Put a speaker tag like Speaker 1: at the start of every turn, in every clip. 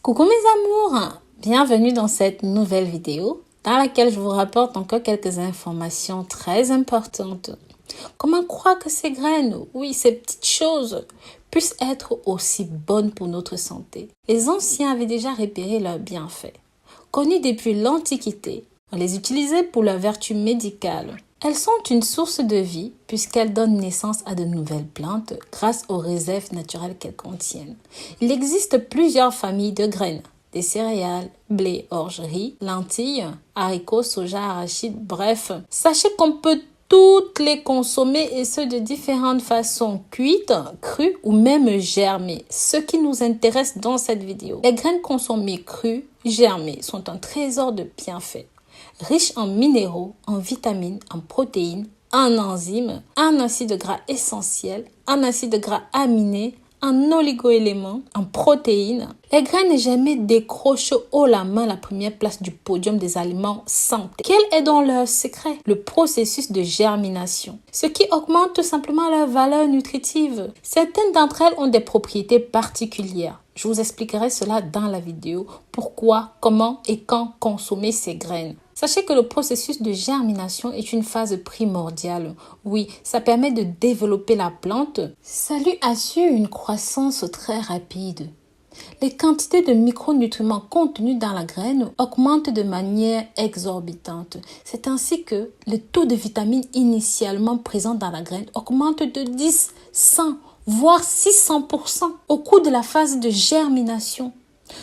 Speaker 1: Coucou mes amours, bienvenue dans cette nouvelle vidéo dans laquelle je vous rapporte encore quelques informations très importantes. Comment croire que ces graines, oui ces petites choses, puissent être aussi bonnes pour notre santé? Les anciens avaient déjà repéré leurs bienfaits. Connues depuis l'Antiquité, on les utilisait pour leurs vertus médicales. Elles sont une source de vie puisqu'elles donnent naissance à de nouvelles plantes grâce aux réserves naturelles qu'elles contiennent. Il existe plusieurs familles de graines, des céréales, blé, orge, riz, lentilles, haricots, soja, arachides, bref. Sachez qu'on peut toutes les consommer et ce de différentes façons, cuites, crues ou même germées. Ce qui nous intéresse dans cette vidéo. Les graines consommées crues, germées sont un trésor de bienfaits. Riche en minéraux, en vitamines, en protéines, en enzymes, en acides gras essentiels, en acides gras aminés, en oligoéléments, en protéines. Les graines germées décrochent haut la main la première place du podium des aliments santé. Quel est donc leur secret? Le processus de germination, ce qui augmente tout simplement leur valeur nutritive. Certaines d'entre elles ont des propriétés particulières. Je vous expliquerai cela dans la vidéo. Pourquoi, comment et quand consommer ces graines. Sachez que le processus de germination est une phase primordiale. Oui, ça permet de développer la plante. Ça lui assure une croissance très rapide. Les quantités de micronutriments contenus dans la graine augmentent de manière exorbitante. C'est ainsi que le taux de vitamines initialement présent dans la graine augmente de 10, 100, voire 600% au cours de la phase de germination.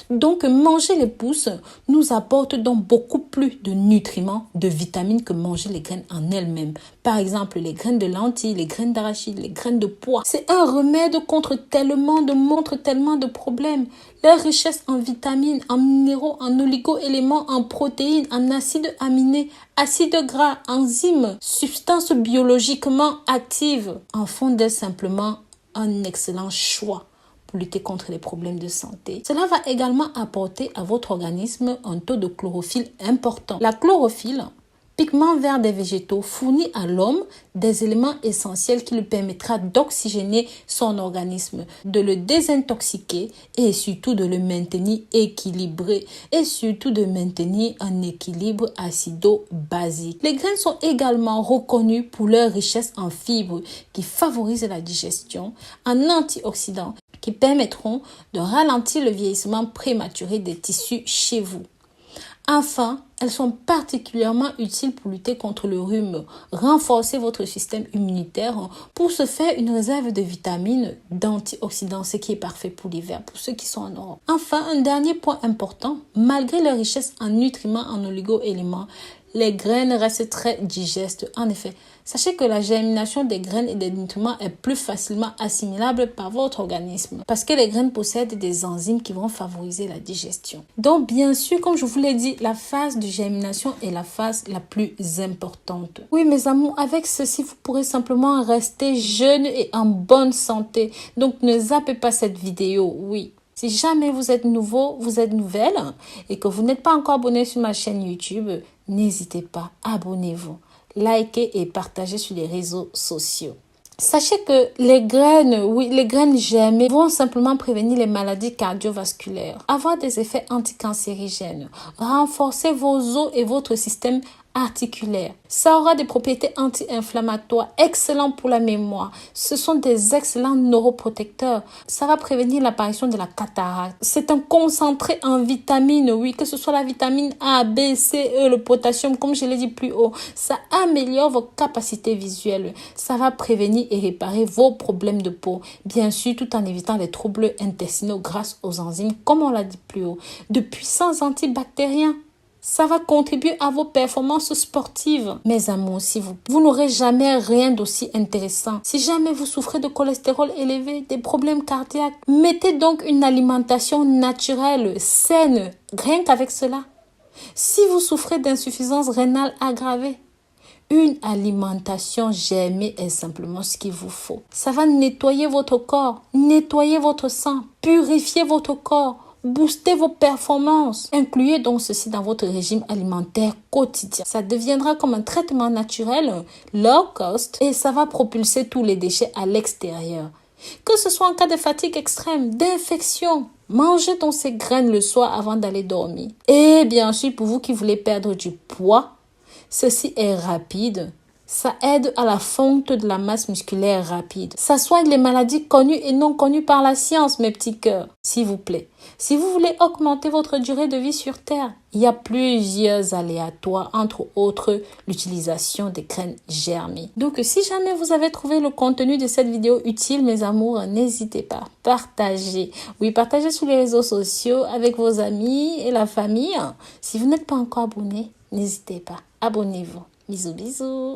Speaker 1: Donc, manger les pousses nous apporte donc beaucoup plus de nutriments, de vitamines que manger les graines en elles-mêmes. Par exemple, les graines de lentilles, les graines d'arachide, les graines de pois. C'est un remède contre tellement de problèmes. Leur richesse en vitamines, en minéraux, en oligo-éléments, en protéines, en acides aminés, acides gras, enzymes, substances biologiquement actives en font d'elles simplement un excellent choix. Lutter contre les problèmes de santé. Cela va également apporter à votre organisme un taux de chlorophylle important. La chlorophylle, pigment vert des végétaux, fournit à l'homme des éléments essentiels qui lui permettra d'oxygéner son organisme, de le désintoxiquer et surtout de le maintenir équilibré et surtout de maintenir un équilibre acido-basique. Les graines sont également reconnues pour leur richesse en fibres qui favorisent la digestion, en antioxydants qui permettront de ralentir le vieillissement prématuré des tissus chez vous. Enfin, elles sont particulièrement utiles pour lutter contre le rhume, renforcer votre système immunitaire, pour se faire une réserve de vitamines, d'antioxydants, ce qui est parfait pour l'hiver, pour ceux qui sont en Europe. Enfin, un dernier point important, malgré leur richesse en nutriments, en oligo-éléments, les graines restent très digestes. En effet, sachez que la germination des graines et des nutriments est plus facilement assimilable par votre organisme parce que les graines possèdent des enzymes qui vont favoriser la digestion. Donc, bien sûr, comme je vous l'ai dit, la phase de germination est la phase la plus importante. Oui, mes amours, avec ceci, vous pourrez simplement rester jeune et en bonne santé. Donc, ne zappez pas cette vidéo, oui. Si jamais vous êtes nouveau, vous êtes nouvelle et que vous n'êtes pas encore abonné sur ma chaîne YouTube, n'hésitez pas, abonnez-vous, likez et partagez sur les réseaux sociaux. Sachez que les graines germées vont simplement prévenir les maladies cardiovasculaires, avoir des effets anticancérigènes, renforcer vos os et votre système articulaire. Ça aura des propriétés anti-inflammatoires, excellents pour la mémoire. Ce sont des excellents neuroprotecteurs. Ça va prévenir l'apparition de la cataracte. C'est un concentré en vitamines, oui, que ce soit la vitamine A, B, C, E, le potassium, comme je l'ai dit plus haut. Ça améliore vos capacités visuelles. Ça va prévenir et réparer vos problèmes de peau. Bien sûr, tout en évitant les troubles intestinaux grâce aux enzymes, comme on l'a dit plus haut. De puissants antibactériens. Ça va contribuer à vos performances sportives. Mes amours, si vous n'aurez jamais rien d'aussi intéressant. Si jamais vous souffrez de cholestérol élevé, des problèmes cardiaques, mettez donc une alimentation naturelle, saine, rien qu'avec cela. Si vous souffrez d'insuffisance rénale aggravée, une alimentation germée est simplement ce qu'il vous faut. Ça va nettoyer votre corps, nettoyer votre sang, purifier votre corps, booster vos performances. Incluez donc ceci dans votre régime alimentaire quotidien. Ça deviendra comme un traitement naturel, low cost, et ça va propulser tous les déchets à l'extérieur. Que ce soit en cas de fatigue extrême, d'infection, Mangez donc ces graines le soir avant d'aller dormir. Et bien sûr, pour vous qui voulez perdre du poids, ceci est rapide. Ça aide à la fonte de la masse musculaire rapide. Ça soigne les maladies connues et non connues par la science, mes petits cœurs. S'il vous plaît, si vous voulez augmenter votre durée de vie sur Terre, il y a plusieurs aléatoires, entre autres l'utilisation des graines germées. Donc, si jamais vous avez trouvé le contenu de cette vidéo utile, mes amours, n'hésitez pas. Partagez. Oui, partagez sur les réseaux sociaux avec vos amis et la famille. Si vous n'êtes pas encore abonné, n'hésitez pas. Abonnez-vous. Bisous, bisous.